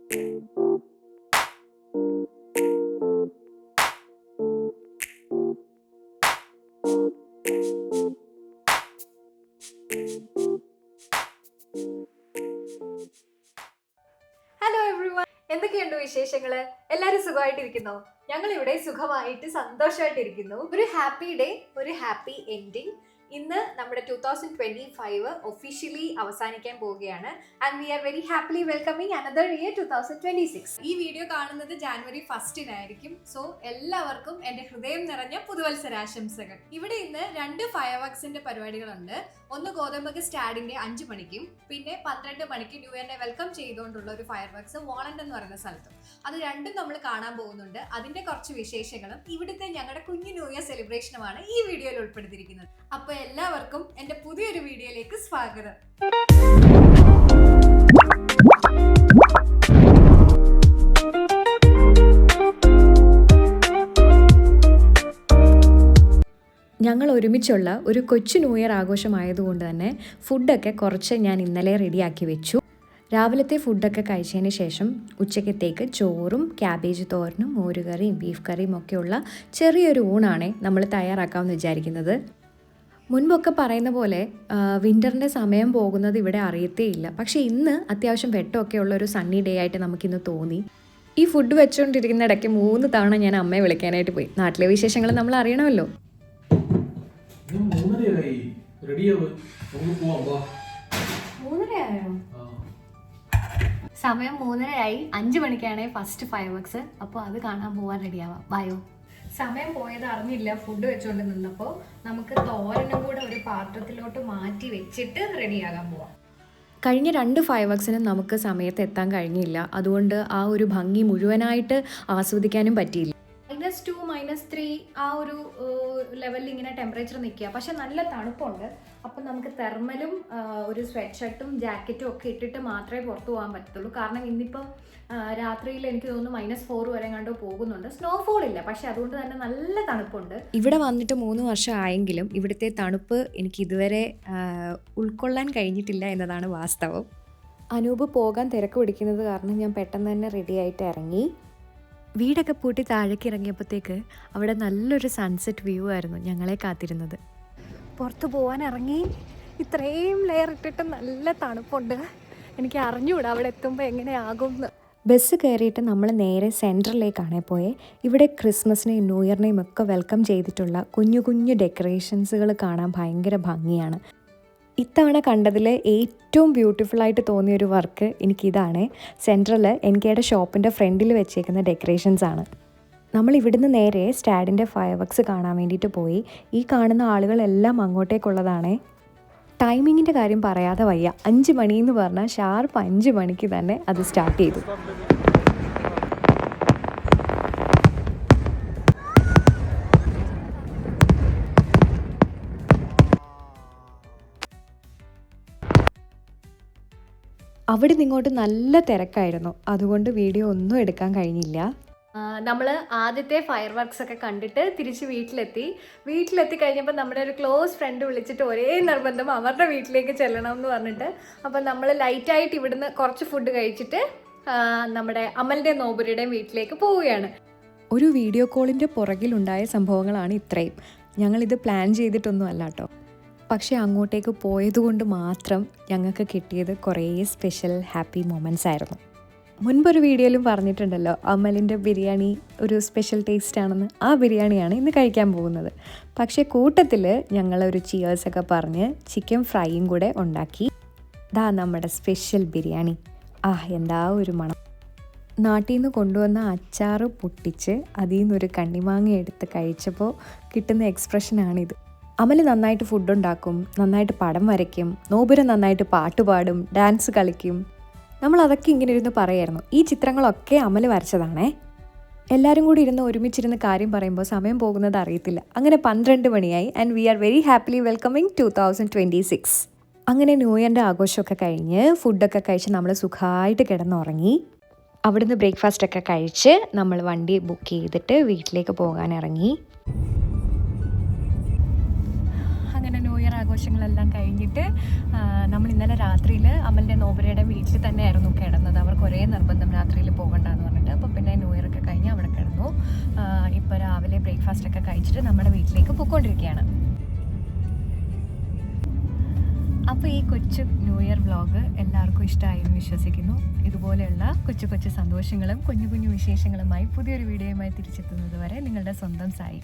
Hello everyone, എന്തൊക്കെയുണ്ട് വിശേഷങ്ങള്? എല്ലാവരും സുഖമായിട്ടിരിക്കുന്നോ? ഞങ്ങൾ ഇവിടെ സുഖമായിട്ട് സന്തോഷമായിട്ടിരിക്കുന്നു. ഒരു ഹാപ്പി ഡേ, ഒരു ഹാപ്പി എൻഡിങ്. ഇന്ന് നമ്മുടെ 2025 ഒഫീഷ്യലി അവസാനിക്കാൻ പോവുകയാണ്. And we are very happily welcoming another year 2026. ഈ വീഡിയോ കാണുന്നത് ജാനുവരി 1 സോ എല്ലാവർക്കും എൻ്റെ ഹൃദയം നിറഞ്ഞ പുതുവത്സരാശംസകൾ. ഇവിടെ ഇന്ന് 2 ഫയർ വർക്സിന്റെ പരിപാടികളുണ്ട്. ഒന്ന് ഗോതമ്പ് സ്റ്റാഡിന്റെ 5 മണിക്കും പിന്നെ 12 മണിക്ക് ന്യൂ ഇയറിനെ വെൽക്കം ചെയ്തുകൊണ്ടുള്ള ഒരു ഫയർ വർക്സ് വോളണ്ട് എന്ന് പറയുന്ന സ്ഥലത്തും. അത് രണ്ടും നമ്മൾ കാണാൻ പോകുന്നുണ്ട്. അതിന്റെ കുറച്ച് വിശേഷങ്ങളും ഇവിടുത്തെ ഞങ്ങളുടെ കുഞ്ഞു ന്യൂ ഇയർ സെലിബ്രേഷനുമാണ് ഈ വീഡിയോയിൽ ഉൾപ്പെടുത്തിയിരിക്കുന്നത്. അപ്പോൾ എല്ലാവർക്കും എൻ്റെ പുതിയൊരു വീഡിയോയിലേക്ക് സ്വാഗതം. ഞങ്ങൾ ഒരുമിച്ചുള്ള ഒരു കൊച്ചു ന്യൂ ഇയർ ആഘോഷമായതുകൊണ്ട് തന്നെ ഫുഡൊക്കെ കുറച്ച് ഞാൻ ഇന്നലെ റെഡിയാക്കി വെച്ചു. രാവിലത്തെ ഫുഡൊക്കെ കഴിച്ചതിന് ശേഷം ഉച്ചക്കത്തേക്ക് ചോറും ക്യാബേജ് തോരനും മോരുകറിയും ബീഫ് കറിയും ഒക്കെയുള്ള ചെറിയൊരു ഊണാണ് നമ്മൾ തയ്യാറാക്കാമെന്ന് വിചാരിക്കുന്നത്. മുൻപൊക്കെ പറയുന്ന പോലെ വിൻ്ററിൻ്റെ സമയം പോകുന്നത് ഇവിടെ അറിയത്തേയില്ല. പക്ഷേ ഇന്ന് അത്യാവശ്യം വെട്ടമൊക്കെ ഉള്ള ഒരു സണ്ണി ഡേ ആയിട്ട് നമുക്കിന്ന് തോന്നി. ഈ ഫുഡ് വെച്ചുകൊണ്ടിരിക്കുന്ന ഇടയ്ക്ക് 3 തവണ ഞാൻ അമ്മയെ വിളിക്കാനായിട്ട് പോയി. നാട്ടിലെ വിശേഷങ്ങൾ നമ്മൾ അറിയണമല്ലോ. സമയം 3:30 5 മണിക്കാണ് ഫസ്റ്റ് ഫയർ വർക്സ്. അപ്പോൾ അത് കാണാൻ പോകാൻ റെഡിയാവാം. ബായോ. സമയം പോയത് അറിഞ്ഞില്ല. ഫുഡ് വെച്ചുകൊണ്ട് നിന്നപ്പോൾ നമുക്ക് തോരനും കൂടെ ഒരു പാത്രത്തിലോട്ട് മാറ്റി വെച്ചിട്ട് റെഡിയാകാൻ പോവാം. കഴിഞ്ഞ 2 ഫയർ വർക്സിനും നമുക്ക് സമയത്ത് എത്താൻ കഴിഞ്ഞില്ല. അതുകൊണ്ട് ആ ഒരു ഭംഗി മുഴുവനായിട്ട് ആസ്വദിക്കാനും പറ്റിയില്ല. -2 -3 ആ ഒരു ലെവലിൽ ഇങ്ങനെ ടെമ്പറേച്ചർ നിൽക്കുക. പക്ഷെ നല്ല തണുപ്പുണ്ട്. അപ്പം നമുക്ക് തെർമലും ഒരു സ്വെറ്റ് ഷർട്ടും ജാക്കറ്റും ഒക്കെ ഇട്ടിട്ട് മാത്രമേ പുറത്തു പോകാൻ പറ്റത്തുള്ളൂ. കാരണം ഇന്നിപ്പം രാത്രിയിൽ എനിക്ക് തോന്നുന്നു -4 വരെ കണ്ടോ പോകുന്നുണ്ട്. സ്നോഫോൾ ഇല്ല, പക്ഷെ അതുകൊണ്ട് തന്നെ നല്ല തണുപ്പുണ്ട്. ഇവിടെ വന്നിട്ട് 3 വർഷം ആയെങ്കിലും ഇവിടുത്തെ തണുപ്പ് എനിക്ക് ഇതുവരെ ഉൾക്കൊള്ളാൻ കഴിഞ്ഞിട്ടില്ല എന്നതാണ് വാസ്തവം. അനൂപ് പോകാൻ തിരക്ക് പിടിക്കുന്നത് കാരണം ഞാൻ പെട്ടെന്ന് തന്നെ റെഡി ആയിട്ട് ഇറങ്ങി. വീടൊക്കെ പൂട്ടി താഴേക്ക് ഇറങ്ങിയപ്പോഴത്തേക്ക് അവിടെ നല്ലൊരു സൺസെറ്റ് വ്യൂ ആയിരുന്നു ഞങ്ങളെ കാത്തിരുന്നത്. പുറത്ത് പോകാൻ ഇറങ്ങി. ഇത്രയും ലെയർ ഇട്ടിട്ട് നല്ല തണുപ്പുണ്ട്. എനിക്ക് അറിഞ്ഞുകൂടാ അവിടെ എത്തുമ്പോൾ എങ്ങനെയാകും എന്ന്. ബസ് കയറിയിട്ട് നമ്മൾ നേരെ സെൻട്രലിലേക്കാണ് പോയത്. ഇവിടെ ക്രിസ്മസിനെയും ന്യൂ ഇയറിനെയും ഒക്കെ വെൽക്കം ചെയ്തിട്ടുള്ള കുഞ്ഞു കുഞ്ഞു ഡെക്കറേഷൻസുകൾ കാണാൻ ഭയങ്കര ഭംഗിയാണ്. ഇത്തവണ കണ്ടതിൽ ഏറ്റവും ബ്യൂട്ടിഫുള്ളായിട്ട് തോന്നിയൊരു വർക്ക് എനിക്കിതാണ്. സെൻട്രൽ എനിക്കയുടെ ഷോപ്പിൻ്റെ ഫ്രണ്ടിൽ വെച്ചേക്കുന്ന ഡെക്കറേഷൻസാണ്. നമ്മൾ ഇവിടുന്ന് നേരെ സ്റ്റാഡിൻ്റെ ഫയർ വർക്സ് കാണാൻ വേണ്ടിയിട്ട് പോയി. ഈ കാണുന്ന ആളുകളെല്ലാം അങ്ങോട്ടേക്കുള്ളതാണ്. ടൈമിങ്ങിൻ്റെ കാര്യം പറയാതെ വയ്യ. 5 മണിയെന്ന് പറഞ്ഞാൽ ഷാർപ്പ് 5 മണിക്ക് തന്നെ അത് സ്റ്റാർട്ട് ചെയ്തു. അവിടെ നിങ്ങോട്ട് നല്ല തിരക്കായിരുന്നു. അതുകൊണ്ട് വീഡിയോ ഒന്നും എടുക്കാൻ കഴിഞ്ഞില്ല. നമ്മൾ ആദ്യത്തെ ഫയർ വർക്സ് ഒക്കെ കണ്ടിട്ട് തിരിച്ച് വീട്ടിലെത്തി കഴിഞ്ഞപ്പോൾ നമ്മുടെ ഒരു ക്ലോസ് ഫ്രണ്ട് വിളിച്ചിട്ട് ഒരേ നിർബന്ധം അവരുടെ വീട്ടിലേക്ക് ചെല്ലണം എന്ന് പറഞ്ഞിട്ട്. അപ്പം നമ്മൾ ലൈറ്റായിട്ട് ഇവിടുന്ന് കുറച്ച് ഫുഡ് കഴിച്ചിട്ട് നമ്മുടെ അമലിൻ്റെ നോബുരിയുടെയും വീട്ടിലേക്ക് പോവുകയാണ്. ഒരു വീഡിയോ കോളിൻ്റെ പുറകിലുണ്ടായ സംഭവങ്ങളാണ് ഇത്രയും. ഞങ്ങളിത് പ്ലാൻ ചെയ്തിട്ടൊന്നും അല്ല കേട്ടോ. പക്ഷേ അങ്ങോട്ടേക്ക് പോയതുകൊണ്ട് മാത്രം ഞങ്ങൾക്ക് കിട്ടിയത് കുറേ സ്പെഷ്യൽ ഹാപ്പി മൊമെൻറ്റ്സ് ആയിരുന്നു. മുൻപൊരു വീഡിയോയിലും പറഞ്ഞിട്ടുണ്ടല്ലോ അമലിൻ്റെ ബിരിയാണി ഒരു സ്പെഷ്യൽ ടേസ്റ്റ് ആണെന്ന്. ആ ബിരിയാണിയാണ് ഇന്ന് കഴിക്കാൻ പോകുന്നത്. പക്ഷേ കൂട്ടത്തിൽ ഞങ്ങളൊരു ചിയേഴ്സൊക്കെ പറഞ്ഞ് ചിക്കൻ ഫ്രൈയും കൂടെ ഉണ്ടാക്കി. ദാ നമ്മുടെ സ്പെഷ്യൽ ബിരിയാണി. എന്താ ഒരു മണം. നാട്ടിൽ നിന്ന് കൊണ്ടുവന്ന അച്ചാറ് പൊട്ടിച്ച് അതിൽ നിന്നൊരു കണ്ണിമാങ്ങ എടുത്ത് കഴിച്ചപ്പോൾ കിട്ടുന്ന എക്സ്പ്രഷനാണിത്. അമൽ നന്നായിട്ട് ഫുഡ് ഉണ്ടാക്കും, നന്നായിട്ട് പടം വരയ്ക്കും, നോബുര നന്നായിട്ട് പാട്ട് പാടും, ഡാൻസ് കളിക്കും. നമ്മൾ അതൊക്കെ ഇങ്ങനെ ഇരുന്ന് പറയായിരുന്നു. ഈ ചിത്രങ്ങളൊക്കെ അമൽ വരച്ചതാണേ. എല്ലാവരും കൂടി ഇരുന്ന് ഒരുമിച്ചിരുന്ന് കാര്യം പറയുമ്പോൾ സമയം പോകുന്നത് അറിയത്തില്ല. അങ്ങനെ 12 മണിയായി. And we are very happily welcoming 2026. അങ്ങനെ ന്യൂ ഇയറിൻ്റെ ആഘോഷമൊക്കെ കഴിഞ്ഞ് ഫുഡൊക്കെ കഴിച്ച് നമ്മൾ സുഖമായിട്ട് കിടന്നുറങ്ങി. അവിടുന്ന് ബ്രേക്ക്ഫാസ്റ്റൊക്കെ കഴിച്ച് നമ്മൾ വണ്ടി ബുക്ക് ചെയ്തിട്ട് വീട്ടിലേക്ക് പോകാൻ ഇറങ്ങി. അങ്ങനെ ന്യൂ ഇയർ ആഘോഷം ആഘോഷങ്ങളെല്ലാം കഴിഞ്ഞിട്ട് നമ്മൾ ഇന്നലെ രാത്രിയിൽ അമലിൻ്റെ നോബരയുടെ വീട്ടിൽ തന്നെയായിരുന്നു കിടന്നത്. അവർക്ക് ഒരേ നിർബന്ധം രാത്രിയിൽ പോകണ്ടെന്ന് പറഞ്ഞിട്ട്. അപ്പോൾ പിന്നെ ന്യൂ ഇയർ ഒക്കെ കഴിഞ്ഞ് അവിടെ കിടന്നു. ഇപ്പോൾ രാവിലെ ബ്രേക്ക്ഫാസ്റ്റൊക്കെ കഴിച്ചിട്ട് നമ്മുടെ വീട്ടിലേക്ക് പോയിക്കൊണ്ടിരിക്കുകയാണ്. അപ്പോൾ ഈ കൊച്ചു ന്യൂ ഇയർ വ്ളോഗ് എല്ലാവർക്കും ഇഷ്ടമായി എന്ന് വിശ്വസിക്കുന്നു. ഇതുപോലെയുള്ള കൊച്ചു കൊച്ചു സന്തോഷങ്ങളും കുഞ്ഞു കുഞ്ഞു വിശേഷങ്ങളുമായി പുതിയൊരു വീഡിയോയുമായി തിരിച്ചെത്തുന്നത് വരെ നിങ്ങളുടെ സ്വന്തം സായി.